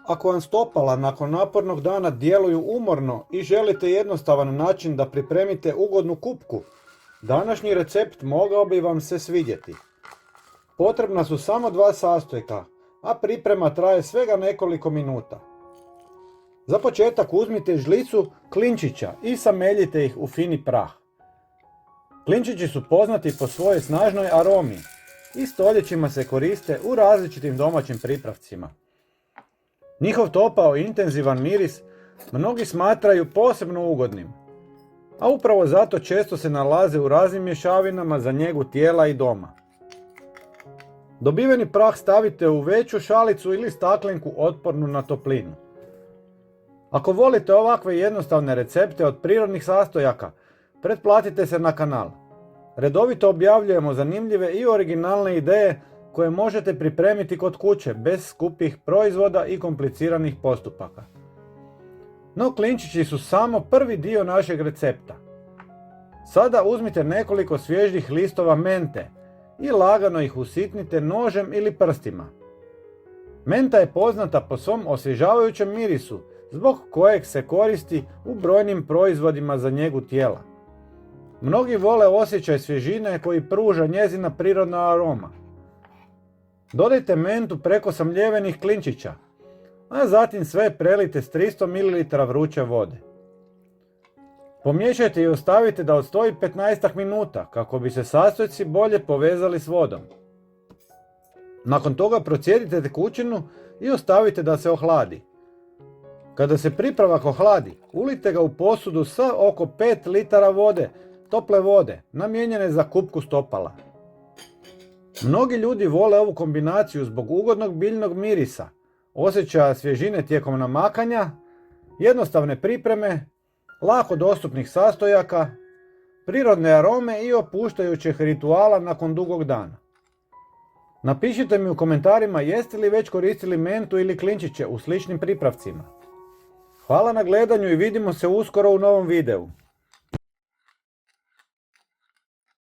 Ako vam stopala nakon napornog dana djeluju umorno i želite jednostavan način da pripremite ugodnu kupku, današnji recept mogao bi vam se svidjeti. Potrebna su samo 2 sastojka, a priprema traje svega nekoliko minuta. Za početak uzmite žlicu klinčića i sameljite ih u fini prah. Klinčići su poznati po svojoj snažnoj aromi i stoljećima se koriste u različitim domaćim pripravcima. Njihov topao i intenzivan miris mnogi smatraju posebno ugodnim, a upravo zato često se nalaze u raznim mješavinama za njegu tijela i doma. Dobiveni prah stavite u veću šalicu ili staklenku otpornu na toplinu. Ako volite ovakve jednostavne recepte od prirodnih sastojaka, pretplatite se na kanal. Redovito objavljujemo zanimljive i originalne ideje koje možete pripremiti kod kuće bez skupih proizvoda i kompliciranih postupaka. No klinčići su samo prvi dio našeg recepta. Sada uzmite nekoliko svježih listova mente i lagano ih usitnite nožem ili prstima. Menta je poznata po svom osvježavajućem mirisu, zbog kojeg se koristi u brojnim proizvodima za njegu tijela. Mnogi vole osjećaj svježine koji pruža njezina prirodna aroma. Dodajte mentu preko samljevenih klinčića, a zatim sve prelijte s 300 ml vruće vode. Pomiješajte i ostavite da odstoji 15 minuta kako bi se sastojci bolje povezali s vodom. Nakon toga procijedite tekućinu i ostavite da se ohladi. Kada se pripravak ohladi, ulijte ga u posudu sa oko 5 litara vode, tople vode, namijenjene za kupku stopala. Mnogi ljudi vole ovu kombinaciju zbog ugodnog biljnog mirisa, osjećaja svježine tijekom namakanja, jednostavne pripreme, lako dostupnih sastojaka, prirodne arome i opuštajućeg rituala nakon dugog dana. Napišite mi u komentarima jeste li već koristili mentu ili klinčiće u sličnim pripravcima. Hvala na gledanju i vidimo se uskoro u novom videu.